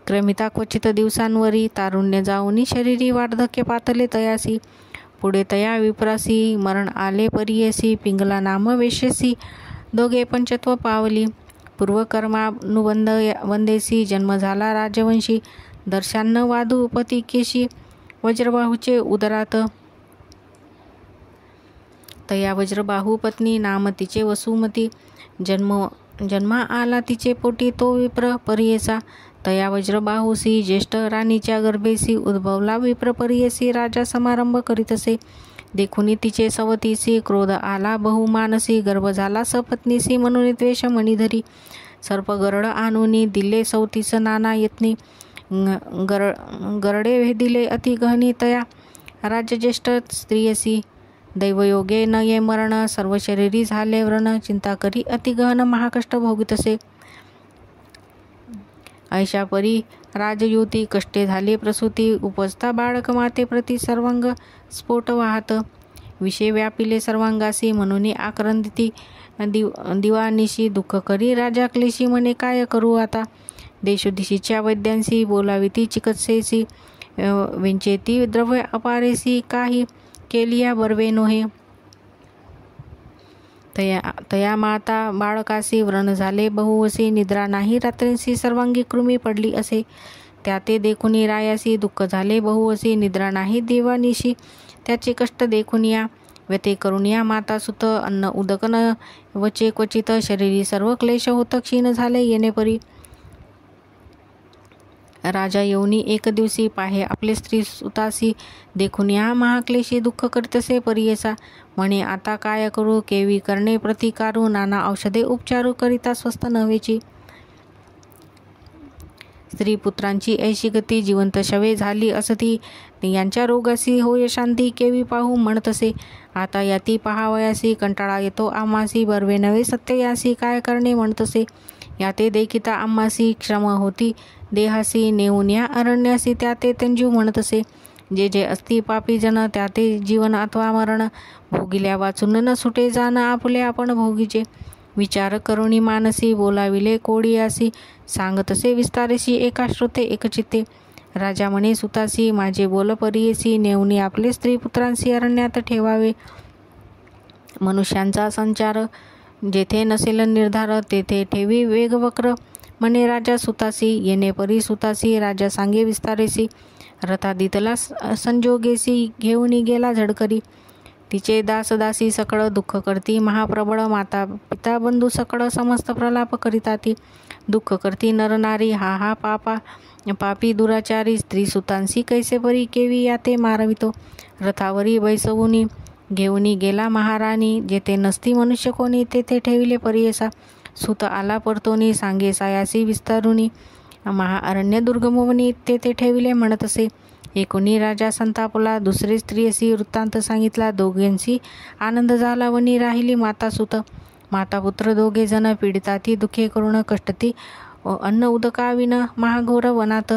क्रमिता क्वचित दिवसांवरी. तारुण्य जाऊनी शरीरी वार्धक्य पातले तयासी. पुढे तया विप्रासी मरण आले परियेसी. पिंगला नाम वेश्यसी दोघे पंचत्व पावली. पूर्वकर्मानुबंध वंदेसी जन्म झाला राजवंशी. दर्शान्न वादू पतिकेशी वज्रबाहूचे उदरात. तया वज्रबाहू पत्नी नाम तिचे वसुमती. जन्मा आला तिचे पोटी तो विप्र परियेचा. तया वज्रबाहूसी ज्येष्ठ राणीच्या गर्भेसी उद्भवला विप्र परियेसी. राजा समारंभ करीतसे देखुनी तिचे सवतीसी. क्रोध आला बहुमानसी. गर्भ झाला सपत्नीसी म्हणून द्वेष मणिधरी. सर्प गरड आणूनी दिले सवतीस नाना यत्नी. गरडे भेदिले अति गहनी तया राजज्येष्ठ स्त्रियसी. दैवयोगे न ये मरण सर्व शरीरी झाले व्रण. चिंता करी अति गहन महाकष्ट भोगितसे. ऐशा परी राजयुती कष्टे झाले प्रसूती. उपजता बाळक माते प्रति सर्वांग स्फोट वाहत. विषय व्यापिले सर्वांगासी म्हणून आक्रंदिती. दिवानिशी दुःख करी राजा क्लेशी म्हणे काय करू आता. देशोदिशीच्या वैद्यांसी बोलाविती चिकित्सेसी. विंचेती द्रव्य अपारेसी काही केलिया बर्वे नोहे. तया माता बाळकासी व्रण झाले बहुवसी. निद्रा नाही रात्रींसी सर्वांगी कृमी पडली असे. त्या ते देखुनी रायासी दुःख झाले बहुवसी. निद्रा नाही दिवानिशी त्याचे कष्ट देखुनिया. व्यते करुनिया माता सुत अन्न उदक न वचे क्वचित. शरीरी सर्व क्लेश होत क्षीण झाले येणे परी. राजा येऊनी एक दिवशी पाहे आपले स्त्री सुतासी. देखुनिया महाक्लेशी दुःख करीतसे परियेसा. म्हणे आता काय करू केवी करणे प्रतिकारू. नाना औषधे उपचारू करिता स्वस्त नव्हेची. स्त्री पुत्रांची ऐशी गती जिवंत शवे झाली असती. यांच्या रोगासी होय शांती केवी पाहू म्हणतसे. आता याती पहावयासी कंटाळा येतो आम्हासी. बर्वे नवे सत्य यासी काय करणे म्हणतसे. याते देखिता आम्हासी श्रम होती देहासी. नेऊन या अरण्यासी त्या ते तंजू म्हणतसे. जे जे असती पापी जन त्या ते जीवन अथवा मरण भोगिल्या वाचून न सुटे जाण आपले आपण भोगीचे. विचार करुणी मानसी बोलाविले कोडियासी सांगतसे विस्तारेशी एका श्रोते एकचित्ते. राजा म्हणे सुतासी माझे बोल परियेसी नेऊनी आपले स्त्री पुत्रांसी अरण्यात ठेवावे. मनुष्यांचा संचार जेथे नसेल निर्धार तेथे ठेवी वेगवक्र. म्हणे राजा सुतासी येणे परी सुतासी राजा सांगे विस्तारेसी. रथादितला संजोगेसी घेऊनी गेला झडकरी. तिचे दासदासी सकळ दुःख करती महाप्रबळ माता पिता बंधू सकळ समस्त प्रलाप करिता ती. दुःख करती नरनारी हा हा पापी दुराचारी. स्त्री सुतांसी कैसे परी केवी याते मारवितो. रथावरी बैसवुनी घेऊनी गेला महाराणी. जेथे नसती मनुष्य कोणी तेथे ठेविले परियेसा. सुत आला परतोनी सांगे सायासी विस्तारुनी. महाअरण्य दुर्गमवनी तेथे ठेविले म्हणतसे. एकोणी राजा संतापला दुसरे स्त्रियसी वृत्तांत सांगितला. दोघींशी आनंद झाला वनी राहिली माता सुत. माता पुत्र दोघे जण पीडिता ती दुखे करुण कष्टती अन्न उदकाविन महाघोर वनात.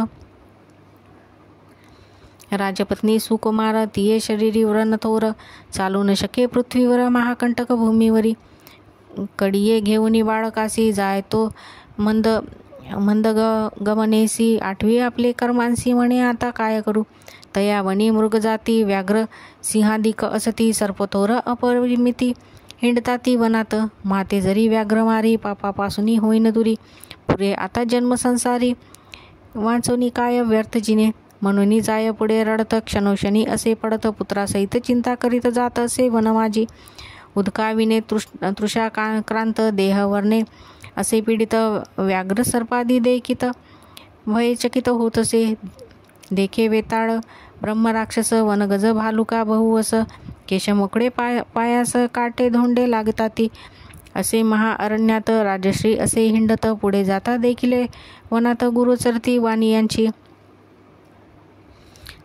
राजपत्नी सुकुमार तिये शरीरी व्रण थोर. चालू न शके पृथ्वीवर महाकंटक भूमीवरी. कडिये घेऊनी बाळकासी जाय तो मंद गमनेसी. आठवी आपले कर्मांसी म्हणे आता काय करू. तया वनी मृगजाती व्याघ्र सिंहादिक असती. सर्पथोर अपरिमिती हिंडता ती वनात. माते जरी व्याघ्र मारी पापापासूनी होईन दुरी. पुरे आता जन्म संसारी वाचोनी काय व्यर्थ जिने. म्हणून जाय पुढे रडत क्षणोक्षणी असे पडत. पुत्रासहित चिंता करीत जात असे वन माझी. उदकाविने तृषाक्रांत देहवर्णे असे पीडित. व्याघ्र सर्पादी देखित भयचकित होतसे. देखे वेताळ ब्रह्मराक्षस वनगज भालुका बहुवस. केशमोकळे पायास काटे धोंडे लागताती. असे महाअरण्यात राजश्री असे हिंडत. पुढे जाता देखिले वनात गुरुचरती वानियांची.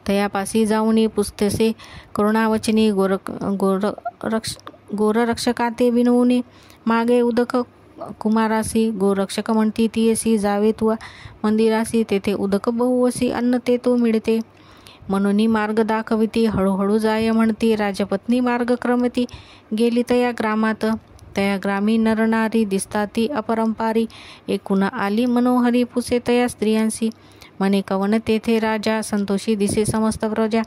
तयापासी जाऊनी पुस्तसे करुणावचनी. गोररक्षकाते विनवुनी मागे उदक कुमारासी. गोरक्षक म्हणती तियसी जावे तुवा मंदिरासी. तेथे उदक बहुवसी अन्न ते तो मिळते. म्हणून मार्ग दाखविती हळूहळू जाय म्हणती. राजपत्नी मार्ग क्रमती गेली तया ग्रामात. तया ग्रामी नरनारी दिसता ती अपरंपारी. एकूण आली मनोहरी पुसे तया स्त्रियांसी. म्हणे कवन तेथे राजा संतोषी दिसे समस्त प्रजा.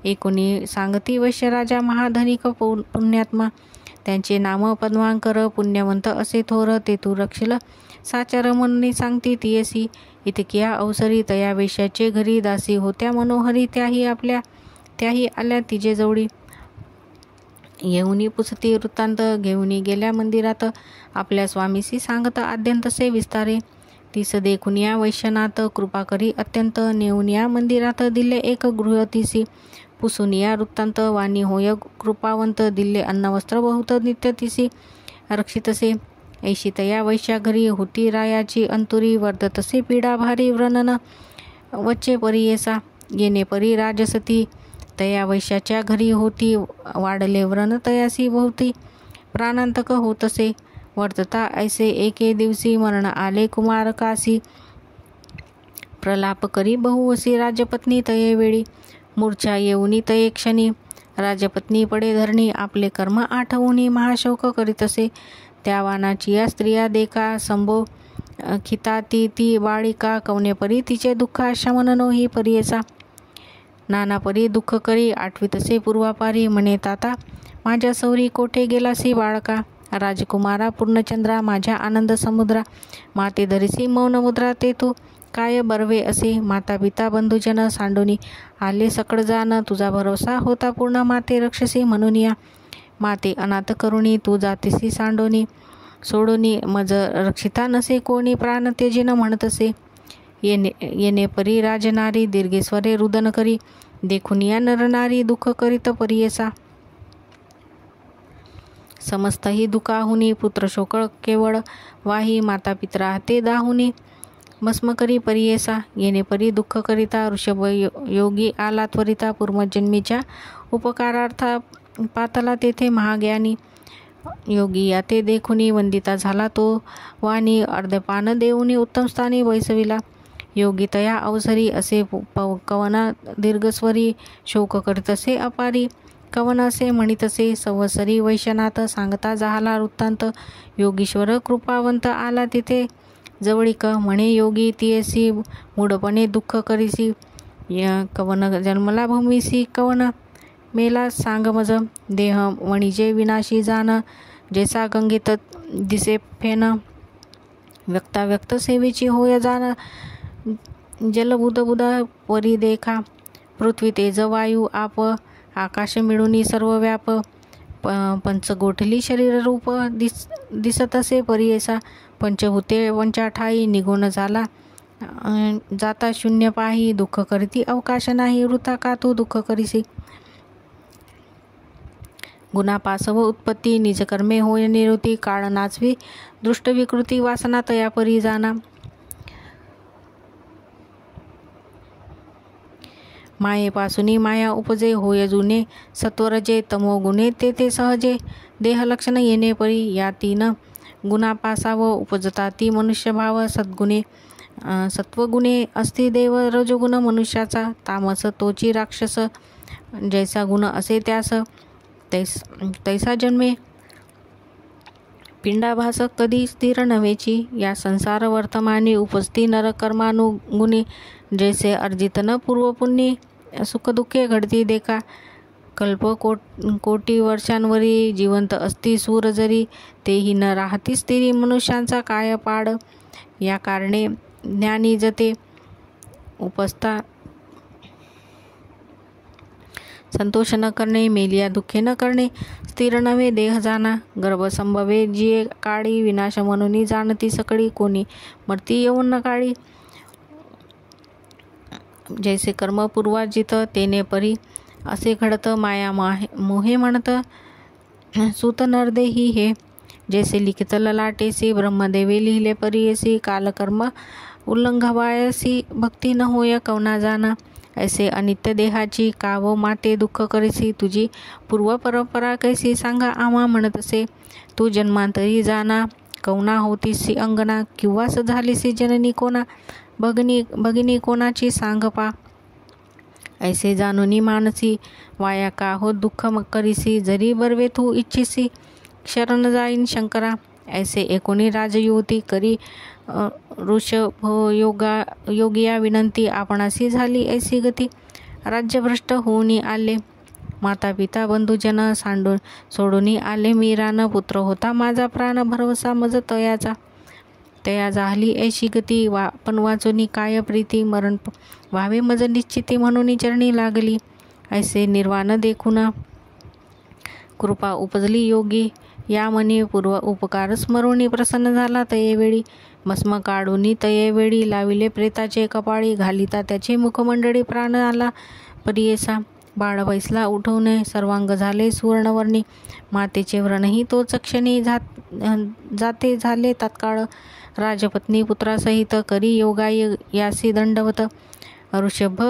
एकोणी सांगती वैश्य राजा महाधनिक पुण्यात्मा. त्यांचे नाम पद्मांकर पुण्यवंत असे थोर. ते तू रक्षिल साचार म्हणून सांगती तियसी. इतक्या अवसरी तया वेश्याचे घरी दासी होत्या मनोहरी. त्याही आल्या तिजे जवळी. येऊनी पुसती वृत्तांत घेऊनी गेल्या मंदिरात. आपल्या स्वामीसी सांगत आद्यंतसे विस्तारे. तीस देखून या वैश्यनाथ कृपा करी अत्यंत. नेऊन या मंदिरात दिले एक गृहतीसी. पुसून या वृत्तांत वाणी होय कृपावंत. दिले अन्नवस्त्र बहुत नित्य तिसी रक्षितसे. ऐशी तया वैश्या घरी होती रायाची अंतुरी. वर्धतसे पीडा भारी व्रणन वच्चे परियेसा. येणे परी राजसती तया वैश्याच्या घरी होती. वाढले व्रण तयासी भोवती प्राणांतक होतसे. वर्तता ऐसे एके दिवसी मरण आले कुमारकासी. प्रलाप करी बहुवसी राजपत्नी तये वेळी. मूर्छा येऊनी तये क्षणी. राजपत्नी पडे धरणी आपले कर्म आठवूनी महाशोक करीतसे. त्या वानाची या स्त्रिया देखा संभो खिता ती बाळिका. कवनेपरी तिचे दुःख शमन नोही परियेसा. नानापरी दुःख करी आठवितसे पूर्वापारी. म्हणे ताता माझ्या सौरी कोठे गेलासी बाळका. राजकुमारा पूर्णचंद्रा माझ्या आनंद समुद्रा. माते धरिसी मौन मुद्रा ते तू काय बर्वे असे. माता पिता बंधुजन सांडोनी आले सकळ जाण. तुझा भरोसा होता पूर्ण माते रक्षसी म्हणून या. माते अनाथ करुणी तू जातीसी सांडोनी. सोडोनी मज रक्षिता नसे कोणी प्राण तेजिन म्हणतसे. येणे परी राजनारी दीर्घेश्वरे रुदन करी. देखून या नरनारी दुःख करीत परियेसा. समस्त ही दुखाहुनी पुत्र शोकळ केवळ वाही. माता पित्रा हाते दाहुनी भस्म करी परियेसा. येणे परी दुःख करिता ऋषभ योगी आला त्वरिता. पूर्वजन्मीच्या उपकारार्था पातला तेथे महाज्ञानी. योगी याते देखुनी वंदिता झाला तो वाणी. अर्धपान देऊनी उत्तम स्थानी बैसविला. योगी तया अवसरी असे कवन दीर्घस्वरी शोक करीतसे अपारी कवन असे म्हणितसे संवत्सरी वैश्यनाथ सांगता झाला वृत्तांत योगीश्वर कृपावंत आला तिथे जवळीक म्हणे योगी तियसी मूढपणे दुःख करीसी कवन जन्मला भूमीसी कवन मेला सांग मज देह वणिजे विनाशी जाण जैसा गंगेत दिसे फेन व्यक्ता व्यक्त सेवेची होय जाण जल बुध बुध परी देखा पृथ्वी तेज वायू आप आकाश मिळूनी सर्व व्याप पंचगोठली शरीर रूप दिसत असे परियेसा पंचभूते पंचाठाई निघून झाला जाता शून्य पाही दुःख करीती अवकाश नाही वृथा का तू दुःख करीसी गुणापासव उत्पत्ती निजकर्मे होय निवृत्ती काळ नाचवी दृष्ट विकृती वासना तया परी जाना मायेपासूनी माया उपजे होय जुने सत्वरजे तमो गुणे ते सहजे देह लक्षण येणे परी या तीन गुणापासाव उपजता ती मनुष्यभाव सद्गुणे सत्वगुणे अस्ति देव रजोगुण मनुष्याचा तामस तोची राक्षस जैसा गुण असे त्यास तैसा जन्मे पिंडाभास कधी स्थिर नव्हेची या संसार वर्तमानी उपस्थिती नरकर्मानुगुणी जैसे अर्जित न पूर्वपुण्य सुखदुःखे घडती देखा कल्प कोटी वर्षांवरी जिवंत असती सूर जरी तेही न राहती स्थिरी मनुष्यांचा काय पाड या कारणे ज्ञानी जते उपस्था संतोष न करणे मेलिया दुःखे न करणे स्थिर नव्हे देह जाना गर्भ संभवे जिये काळी विनाश म्हणून जाणती सकळी कोणी मरती येऊन न काळी जैसे कर्म पूर्वार्जित तेने परी असे घडत माया मोहे म्हणत सुत नरदेही हे जैसे लिखित ललाटेसी ब्रह्मदेवे लिहिले परियसी कालकर्म उल्लंघवायसी भक्ती न होय कवना जाना ऐसे अनित्य देहाची काव माते दुःख करीसी तुझी पूर्व परंपरा कैसी सांगा आम्हा म्हणतसे तू जन्मांतरी जाना कवना होतीसी अंगना किंवास झालीसी जननी कोणा भगिनी कोणाची सांग पा ऐसे जाणूनी मानसी वाया का हो दुःख करीसी जरी बर्वे तू इच्छिसी शरण जाईन शंकरा ऐसे एकोणी राजयुवती करी ऋषभ योगिया विनंती आपणासी झाली ऐसी गती राज्यभ्रष्ट होऊनी आले माता पिता बंधुजन सांडून सोडूनी आले मीरान पुत्र होता माझा प्राण भरवसा मज तया झाली ऐशी गती पण वाचोनी काय प्रीती मरण व्हावे मज निश्चिती म्हणून चरणी लागली ऐसे निर्वाण देखून कृपा उपजली योगी या मनी पूर्व उपकार स्मरुणी प्रसन्न झाला तयेवेळी भस्म काढूनी तयेवेळी लाविले प्रेताचे कपाळी घालिता त्याचे मुखमंडळी प्राण आला परियेसा बाळ बैसला उठवणे सर्वांग झाले सुवर्णवर्णी मातेचे व्रणही तो चक्षणी जाते झाले तत्काळ राजपत्नी पुत्रासहित करी योगाय यासी दंडवत ऋषभ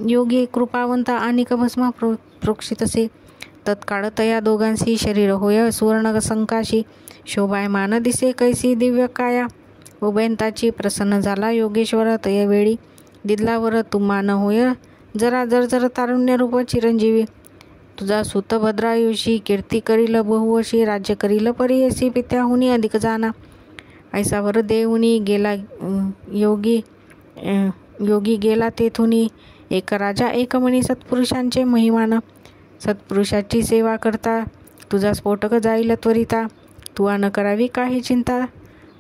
योगी कृपावंत आणिक भस्म प्रोक्षितसे तत्काळ तया दोघांशी शरीर होय सुवर्ण संकाशी शोभायमान दिसे कैसी दिव्य काया उभयंताची प्रसन्न झाला योगेश्वर तयवेळी दिदलावर तुमान होय जरा जर तारुण्य रूप चिरंजीवी तुझा सुत भद्रायुषी कीर्ती करील बहुवशी राज्य करील परियसी पित्याहुनी अधिक जाना ऐसावर देऊनी गेला योगी गेला तेथुनी एक राजा एकमणी सत्पुरुषांचे महिमान सत्पुरुषाची सेवा करता तुझा स्फोटक जाईल त्वरिता तुवा न करावी काही चिंता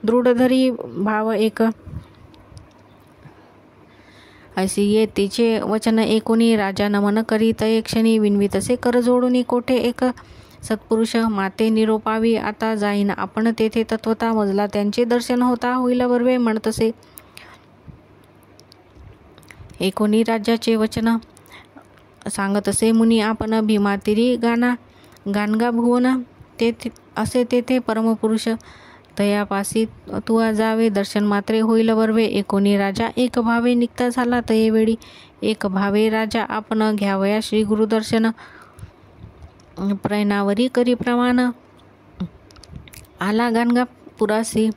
दृढ धरी भाव एक ऐसी ये तिचे वचन एकोणी राजा नमन करी तये क्षणी विनवितसे कर जोडूनी कोठे एक सत्पुरुष माते निरोपावी आता जाईन आपण तेथे तत्वता मजला त्यांचे दर्शन होता होईल बर्वे म्हणतसे एकोणी राज्याचे वचन सांगतसे मुनी आपण भीमातिरी गाणगा भुवन तेथे असे तेथे परमपुरुष तयापासी तुआ जावे दर्शन मात्रे होईल बर्वे एकोणी राजा एक भावे निघता झाला तयेवेळी एक भावे राजा आपण घ्यावया श्री गुरुदर्शन प्रयणावरी करी प्रमाण आला गाणगा पुरासी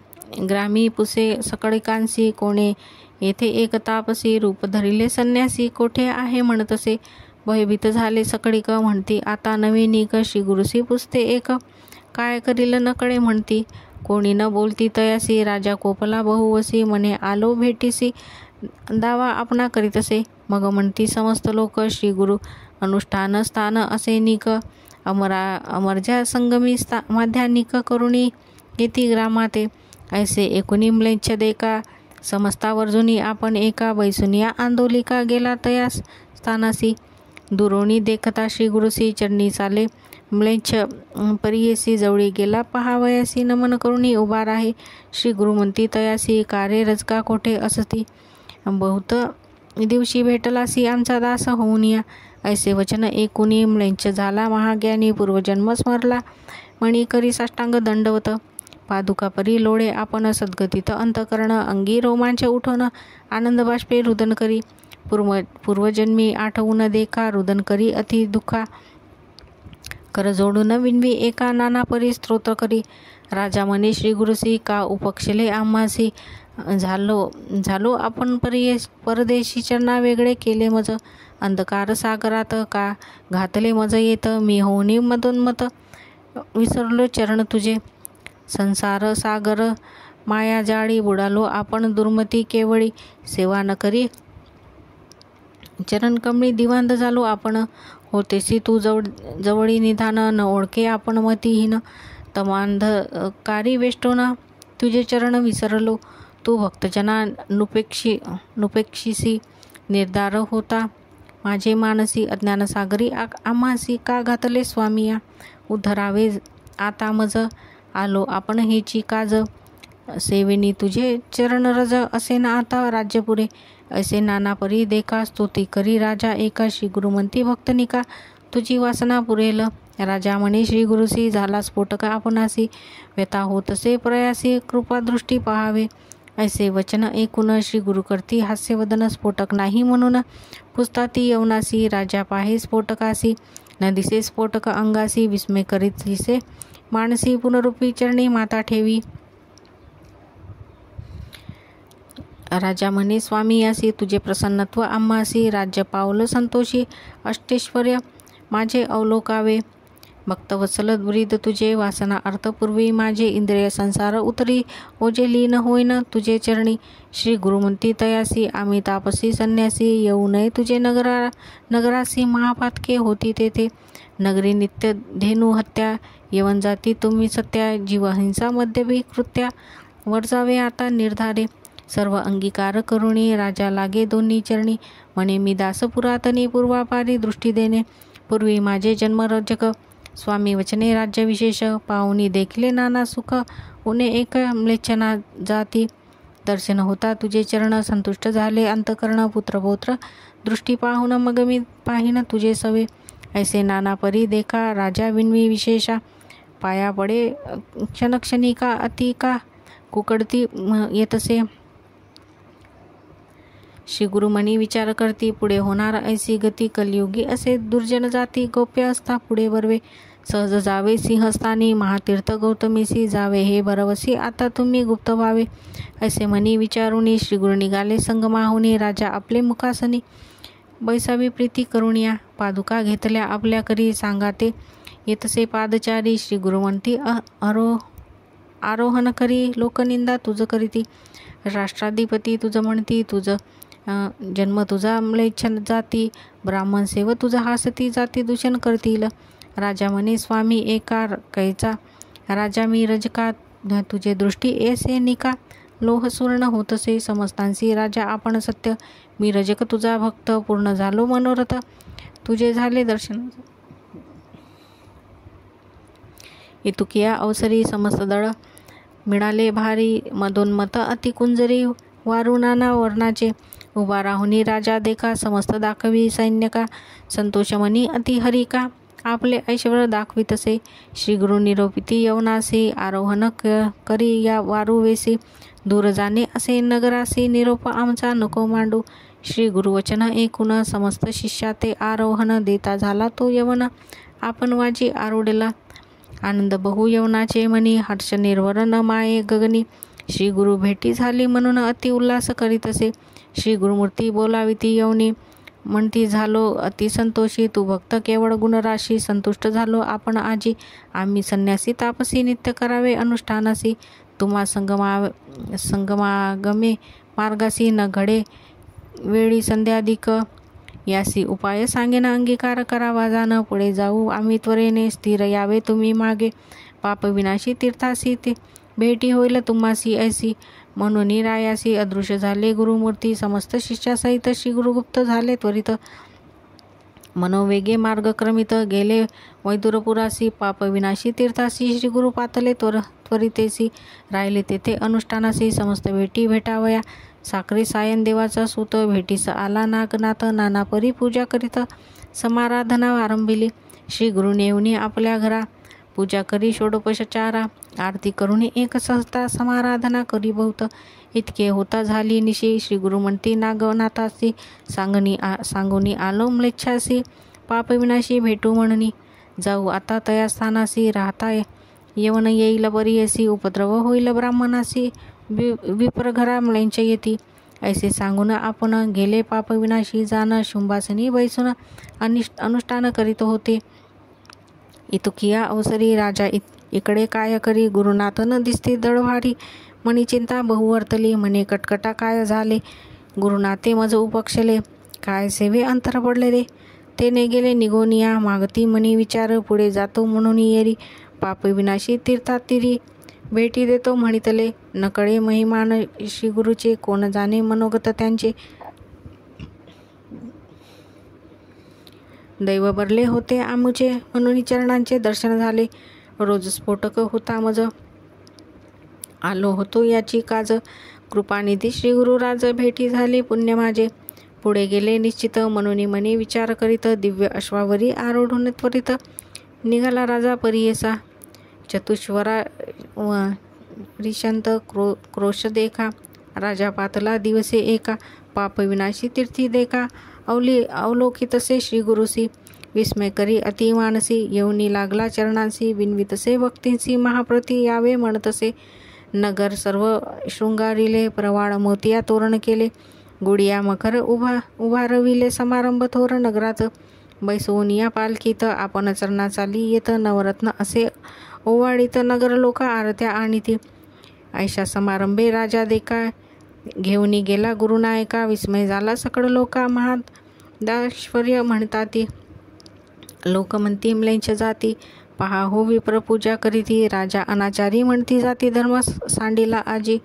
ग्रामी पुसे सकळिकांसी कोणे येथे एक तापसी रूप धरिले संन्यासी कोठे आहे म्हणतसे. भयभीत झाले सकळीक म्हणती आता नवीनिक. श्री गुरुसी पुसते एक काय करील न कळे म्हणती. कोणी न बोलती तयासी. राजा कोपला बहुवसी म्हणे आलो भेटीसी. दावा आपणा करीतसे. मग म्हणती समस्त लोक श्री गुरु अनुष्ठान स्थान असे निक. अमरजा संगमी माध्यानिक करुणी येती ग्रामाते. ऐसे एकुणी म्लेच्छ देका समस्तावर जुनी आपण एका. बैसुनिया आंदोलिका गेला तया स्थानासी. दुरोणी देखता श्री गुरुसी चरणी चाले म्लेच्छ परियेसी. जवळी गेला पहावयासी नमन करुणी उभा राहे. श्री गुरु म्हणती तयासी कार्य रजका कोठे असती. बहुत दिवशी भेटलासी आमचा दास होऊन या. ऐसे वचन एकुणी म्लेच्छ झाला महाज्ञानी. पूर्वजन्म स्मरला मणी करी साष्टांग दंडवत. पादुका परी लोळे आपण सद्गतीत अंतकरण. अंगी रोमांच उठवण आनंद बाष्पे रुदन करी. पूर्वजन्मी आठवून देखा रुदन करी अति दुःखा. कर जोडून विनवी एका नाना परी स्तोत्र करी. राजा म्हणे श्री गुरुसी का उपक्षले आम्हासी. झालो आपण परदेशी चरणा वेगळे केले मज. अंधकार सागरात का घातले मज येत. मी होऊनी मदोन्मत विसरलो चरण तुझे. संसार सागर माया जाळी बुडालो आपण दुर्मती केवळी. सेवा न करी चरण कमळी दिवांध झालो आपण. होतेसी तू जवळी निधान न ओळखे आपण मतीहीन. तमांधकारी वेष्टोना तुझे चरण विसरलो. तू भक्तजना नुपेक्षिसी निर्धार होता माझे मानसी. अज्ञानसागरी आम्हासी का घातले स्वामिया. उद्धरावे आता मज आलो आपण हेची काज. सेवेनी तुझे चरण रज असे ना आता राज्यपुरे. ऐसे नाना परी देखा स्तुती करी राजा एका. श्री गुरु म्हणती भक्तनिका तुझी वासना पुरेल. राजा म्हणे श्री गुरुसी झाला स्फोटक आपणासी. व्यथा होतसे प्रयासी कृपादृष्टी पहावे. ऐसे वचन ऐकून श्री गुरु करती हास्यवदन. स्फोटक नाही म्हणून पुसताती यवनासी. राजा पाहे स्फोटकासी न दिसे स्फोटक अंगासी. विस्मय करीत दिसे मानसी पुनरुपी चरणी माता ठेवी. राजा म्हणे स्वामी यासी तुझे प्रसन्नत्व आम्हासी. राज्य पावलं संतोषी अष्टेश्वर्य माझे अवलोकावे. भक्तवत्सल ब्रीद तुझे वासना अर्थपूर्वी माझे. इंद्रिय संसार उतरी ओजे लीन होईन तुझे चरणी. श्री गुरु म्हणती तयासी आम्ही तापसी संन्यासी. येऊ नये तुझे नगरासी. महापातके होती तेथे नगरी नित्य धेनू हत्या. येवन जाती तुम्ही सत्या. जीवहिंसा मध्यभी कृत्या. वर जावे आता निर्धारे. सर्व अंगीकार करुणी राजा लागे दोन्ही चरणी. म्हणे मी दास पुरातनी पूर्वापारी दृष्टी देणे. पूर्वी माझे जन्मरजक स्वामी वचने राज्यविशेष. पाहुनी देखले नाना सुख उणे एक म्लेच्छना जाती. दर्शन होता तुझे चरण संतुष्ट झाले अंतकरण. पुत्रपौत्र दृष्टी पाहून मग मी पाहिन तुझे सवे. ऐसे नाना परी देखा राजा विनवी विशेषा. पाया पडे क्षणक्षणिका अति का कुकडती येतसे. श्री गुरु मनी विचार करती पुढे होणार ऐसी गती. कलियुगी असे दुर्जन जाती गोप्य असता पुढे बर्वे. सहज जावे सिंहस्थानी महातीर्थ गौतमीसी. जावे हे बरवसी आता तुम्ही गुप्त व्हावे. ऐसे मनी विचारुनी श्री गुरु निघाले संगमाहुनी. राजा आपले मुखासनी बैसावी प्रीती करुणिया. पादुका घेतल्या आपल्या करी सांगाते येतसे पादचारी. श्री गुरु म्हणती आरोहण करी लोकनिंदा तुझ करीती. राष्ट्राधिपती तुझ म्हणती तुझ जन्म तुझा म्लेच्छ जाती. ब्राह्मण सेव तुझा हासती जाती दूषण करतील. राजा म्हणे स्वामी एका कैचा. राजा मी रजका तुझे दृष्टी ऐसे निका. लोह सुवर्ण होतसे समस्तांसी राजा आपण सत्य. मी रजक तुझा भक्त पूर्ण झालो मनोरथ. तुझे झाले दर्शन. इतुकिया अवसरी समस्त दळ मिळाले भारी. मदोन्मत अतिकुंजरी वारू नाना वर्णाचे. उभा राहुनी राजा देखा समस्त दाखवी सैन्यका. संतोषमनी अति हरिका आपले ऐश्वर दाखवितसे. श्री गुरु निरोपिती यवनासी. आरोहण करी या वारुवेसी. दूर जाणे असे नगरासी. निरोप आमचा नको मांडू. श्री गुरुवचन ऐकून समस्त शिष्या ते आरोहण देता झाला तो यवन. आपण वाजी आरुडेला आनंद बहु यवनाचे मनी. हर्ष निर्वर न माये गगनी. श्री गुरु भेटी झाली म्हणून अति उल्हास करीत असे. श्री गुरुमूर्ती बोलाविती येऊनी म्हणती झालो अति संतोषी. तू भक्त केवळ गुणराशी. संतुष्ट झालो आपण आजी. आम्ही संन्यासी तापसी नित्य करावे अनुष्ठानासी. तुम्हा संगमागमे मार्गासी न घडे वेळी संध्याधिक. यासी उपाय सांगेन अंगीकार करावा जाण. पुढे जाऊ आम्ही त्वरेने स्थिर यावे तुम्ही मागे. पाप विनाशी तीर्थासी ते भेटी होईल तुम्हासी ऐसी. म्हणून रायासी अदृश्य झाले गुरुमूर्ती. समस्त शिष्यासहित श्री गुरुगुप्त झाले त्वरित. मनोवेगे मार्ग क्रमित गेले वैदुरपुरासी. पाप विनाशी तीर्थासी श्री गुरु पातले त्वरितेसी. राहिले तेथे अनुष्ठानासी. समस्त भेटी भेटावया. साखरी सायन देवाचा सूत. भेटीस आला नागनाथ. नाना परी पूजा करीत समाराधना आरंभिली. श्री गुरुने येऊनी आपल्या घरा. पूजा करी षोडोपचारा. आरती करून एक सहस्ता समाराधना करी बहुत. इतके होता झाली निशी. श्री गुरु म्हणती नागनाथासी. सांगुनी आलो म्लेच्छासी. पाप विनाशी भेटू म्हणनी. जाऊ आता तया स्थानासी. राहता येवन येईल बरी उपद्रव होईल ब्राह्मणासी. विप्र घरा म्लेंच येती. ऐसे सांगून आपण गेले पाप विनाशी जाण. शुंभासनी बैसून अनुष्ठान करीत होते. इतुकिया अवसरी राजा इकडे काय करी. गुरुनाथ न दिसती दळभारी. मनी चिंता बहुवर्तली. म्हणे कटकटा काय झाले. गुरुनाथे मज उपक्षले. काय सेवे अंतर पडले रे. तेने गेले निगोनिया. मागती मनी विचार. पुढे जातो म्हणून येरी. पाप विनाशी तीर्थात तिरी. भेटी देतो म्हणितले. नकळे महिमान श्री गुरुचे. कोण जाणे मनोगत त्यांचे. दैव भरले होते आमुचे. म्हणून चरणांचे दर्शन झाले. रोज स्फोटक होता मज. आलो होतो याची काज. कृपानिधी श्री गुरुराज. भेटी झाली पुण्य माझे. पुढे गेले निश्चित. म्हणून मनी विचार करीत. दिव्य अश्वावरी आरोढून त्वरित. निघाला राजा परियेसा. चतुश्वरा रिशंत क्रोश देखा. राजा पातला दिवसे एका. पाप विनाशी तीर्थी देखा. अवलोकितसे श्री गुरुसी. विस्मय करी अति मानसी. येऊनी लागला चरणांसी. विनवितसे भक्तींसी. महाप्रती यावे म्हणतसे. नगर सर्व शृंगारिले. प्रवाळ मोतिया तोरण केले. गुडिया मखर उभारविले. समारंभ थोर नगरात. बैसवून पालखीत. आपण चरणा चाली येत. नवरत्न असे ओवाळीत. नगर लोक आरत्या आणीती. ऐशा समारंभे राजा देखा. घेऊनी गेला गुरुनायका. विस्मय झाला सकळ लोका. महादाश्वर्य म्हणताती. लोक म्हणती म्लेंच जाती. पहा हो विप्र पूजा करीती. राजा अनाचारी म्हणती जाती. धर्म सांडिला आजी.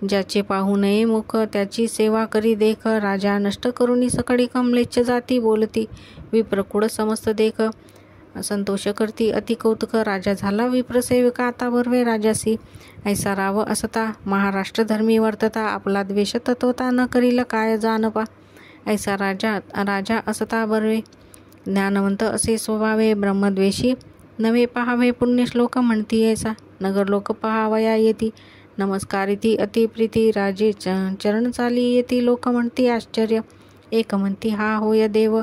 ज्याचे पाहू नये मुख त्याची सेवा करी देख. राजा नष्ट करुनी सकळी म्लेच्छ जाती बोलती. विप्रकुळ समस्त देख. संतोष करती अति कौतुक. राजा झाला विप्रसेविका. आता भरवे राजासी. ऐसा राव असता महाराष्ट्र धर्मी वर्तता. आपला द्वेष तत्वता न करील काय जानपा. ऐसा राजा असता बर्वे. ज्ञानवंत असे स्वभावे. ब्रह्मद्वेषी नवे पहावे. पुण्यश्लोक म्हणती ऐसा. नगर लोक पहावया येती. नमस्कारिती अति प्रीती. राजे चरण चाली येती. लोक म्हणती आश्चर्य. एक म्हणती हा होय देव.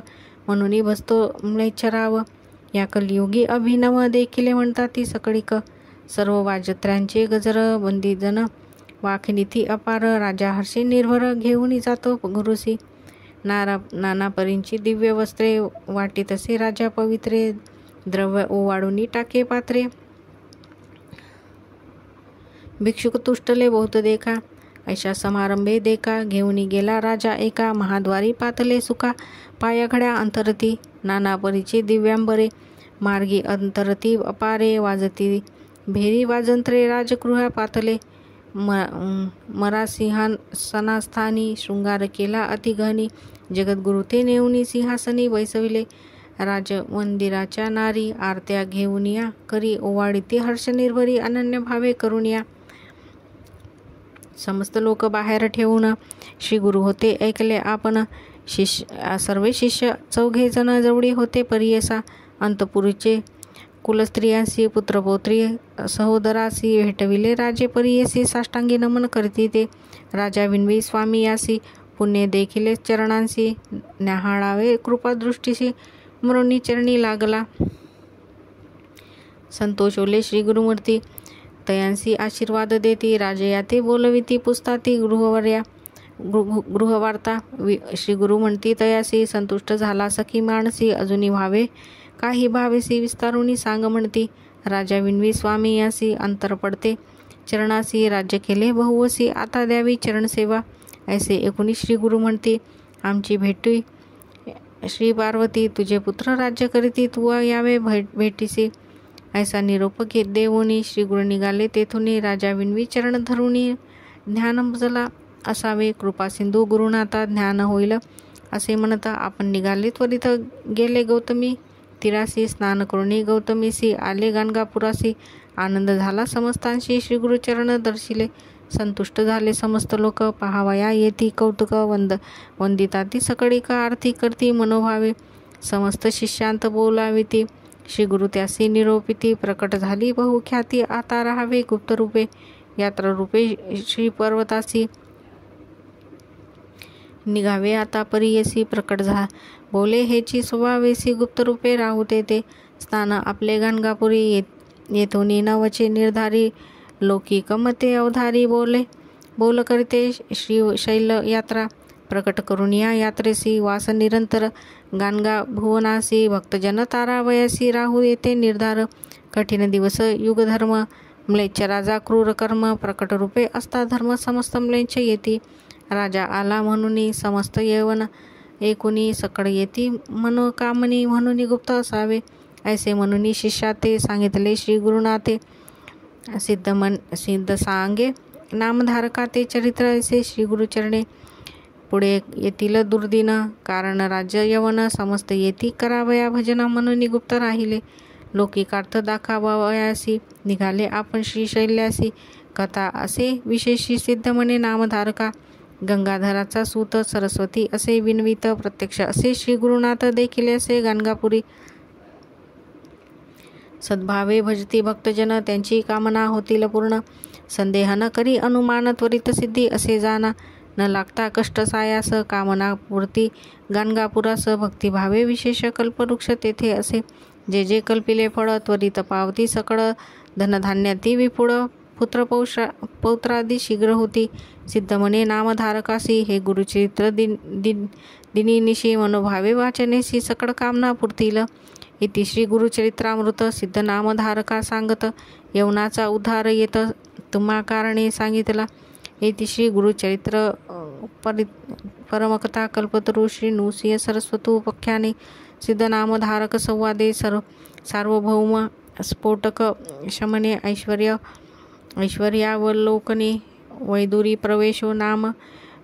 म्हणून बसतो म्लेच्छराव. या कलियुगी अभिनव देखिले म्हणतात ती सकळीक. सर्व वाजत्र्यांचे गजर. बंदीजन वाखनिती अपार. राजा हर्षे निर्भर. घेऊन जातो गुरुसी. नाना परींची दिव्य वस्त्रे. वाटीतसे राजा पवित्रे. द्रव्य ओवाळून टाके पात्रे. भिक्षुक तुष्टले बहुत देखा. ऐशा समारंभे देखा. घेऊन गेला राजा एका. महाद्वारी पातले सुका. पायाघड्या अंतरती. नाना परीचे दिव्यांबरे. मार्गी अंतरती अपारे. वाजती भेरी वाजंत्रे. राजगृहा पातले. मरासिंहासनास्थानी. शृंगार केला अतिगहनी. जगद्गुरु ते नेऊनी सिंहासनी बैसविले. राजमंदिराच्या नारी. आरत्या घेऊन या करी. ओवाळीती हर्ष निर्भरी. अनन्य भावे करून या. समस्त लोक बाहेर ठेवून श्री गुरु होते ऐकले आपण. सर्व शिष्य 4 जण जवळी होते परियेसा. अंतपुरीचे कुलस्त्रियांसी. पुत्रपौत्री सहोदरासी. भेटविले राजे परियेसी. साष्टांगी नमन करती ते. राजा विनवी स्वामी यासी. पुण्य देखिले चरणांसी. न्याहाळावे कृपादृष्टीसी. म्हणून चरणी लागला. संतोष ओले श्री गुरुमूर्ती. तयांसी आशीर्वाद देती राजयाते बोलविती पुसताती गृहवार्ता श्री गुरु म्हणती तयासी संतुष्ट झाला सखी मानसी अजूनी व्हावे काही भावेसी विस्तारुनी सांग म्हणती राजा विनवी स्वामी यासी अंतर पडते चरणासी राज्य केले बहुवसी आता द्यावी चरणसेवा ऐसे एकुणी श्री गुरु म्हणती आमची भेटी श्री पार्वती तुझे पुत्र राज्य करीती तू यावे भेटीसी ऐसा निरोप देवोनी श्री गुरु निघाले तेथुनी राजा विनवी चरण धरुणी ज्ञान भजला असावे कृपा सिंधू गुरुनाथा ज्ञान होईल असे म्हणता आपण निघाले त्वरित गेले गौतमी तीरासी स्नान करुणी गौतमीसी आले गाणगापुरासी आनंद झाला समस्तांशी श्री गुरुचरण दर्शिले संतुष्ट झाले समस्त लोक पहावया येती कौतुक वंदिताती सकळीक आरती करती मनोभावे समस्त शिष्यांत बोलाविती श्री गुरु त्यासी निरोपिती प्रकट झाली बहुख्याती आता राहावे गुप्तरूपे यात्रा रूपे श्री पर्वतासी निघावे आता परियेसी प्रकट बोले हेची स्वभावेसी गुप्तरूपे राहुते ते स्थान आपले गाणगापुरी येथुनी नवचे निर्धारी लौकिक मते अवधारी बोल करते श्री शैल यात्रा प्रकट करून या यात्रेसी वास निरंतर गाणगा भुवनासी भक्तजन तारावयासी राहू येते निर्धार कठीण दिवस युगधर्म म्लेच्छ राजा क्रूर कर्म प्रकट रूपे असता धर्म समस्त म्लेच्छ येती राजा आला म्हणून समस्त येवन एकुणी सकळ येती मनोकामनी म्हणून गुप्त असावे ऐसे म्हणून शिष्या ते सांगितले श्री गुरुनाथे सिद्ध सांगे नामधारका ते चरित्र ऐसे श्री गुरुचरणे पुढे येतील दुर्दिन कारण राज्य यवन समस्त येती करावया भजन म्हणून गुप्त राहिले लौकिकार्थ दाखावयासी निघाले आपण श्री शैल्यासी कथा असे विशेषी सिद्ध म्हणे नामधारका गंगाधराचा सूत सरस्वती असे विनवित प्रत्यक्ष असे श्री गुरुनाथ देखील असे गाणगापुरी सद्भावे भजती भक्तजन त्यांची कामना होतील पूर्ण संदेह न करी अनुमान त्वरित सिद्धी असे जाना न लागता कष्ट सायास कामना पूर्ती गाणगापुरास भक्तिभावे विशेष कल्पवृक्ष तेथे असे जे कल्पिले फळ त्वरित पावती सकळ धनधान्याती विपुळ पौत्रादी शीघ्र होती सिद्ध म्हणे नामधारकासी हे गुरुचरित्र दिनीनिशी मनोभावे वाचनेसी सकळ कामना पूर्तील इति श्री गुरुचरित्रामृत सिद्ध नामधारका सांगत यवनाचा उद्धार येत तुम्हा कारणे सांगितला इति श्री गुरुचरित्र परमकथा कल्पतरू श्री नृसिंह सरस्वतोपाख्याने सिद्ध नामधारक संवादे सार्वभौम स्फोटक शमने ऐश्वर्यावलोकने वैदुरी प्रवेशो नाम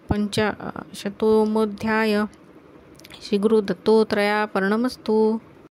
पंचशतोमोध्याय श्री गुरु दत्तोत्रया पर्णमस्तु।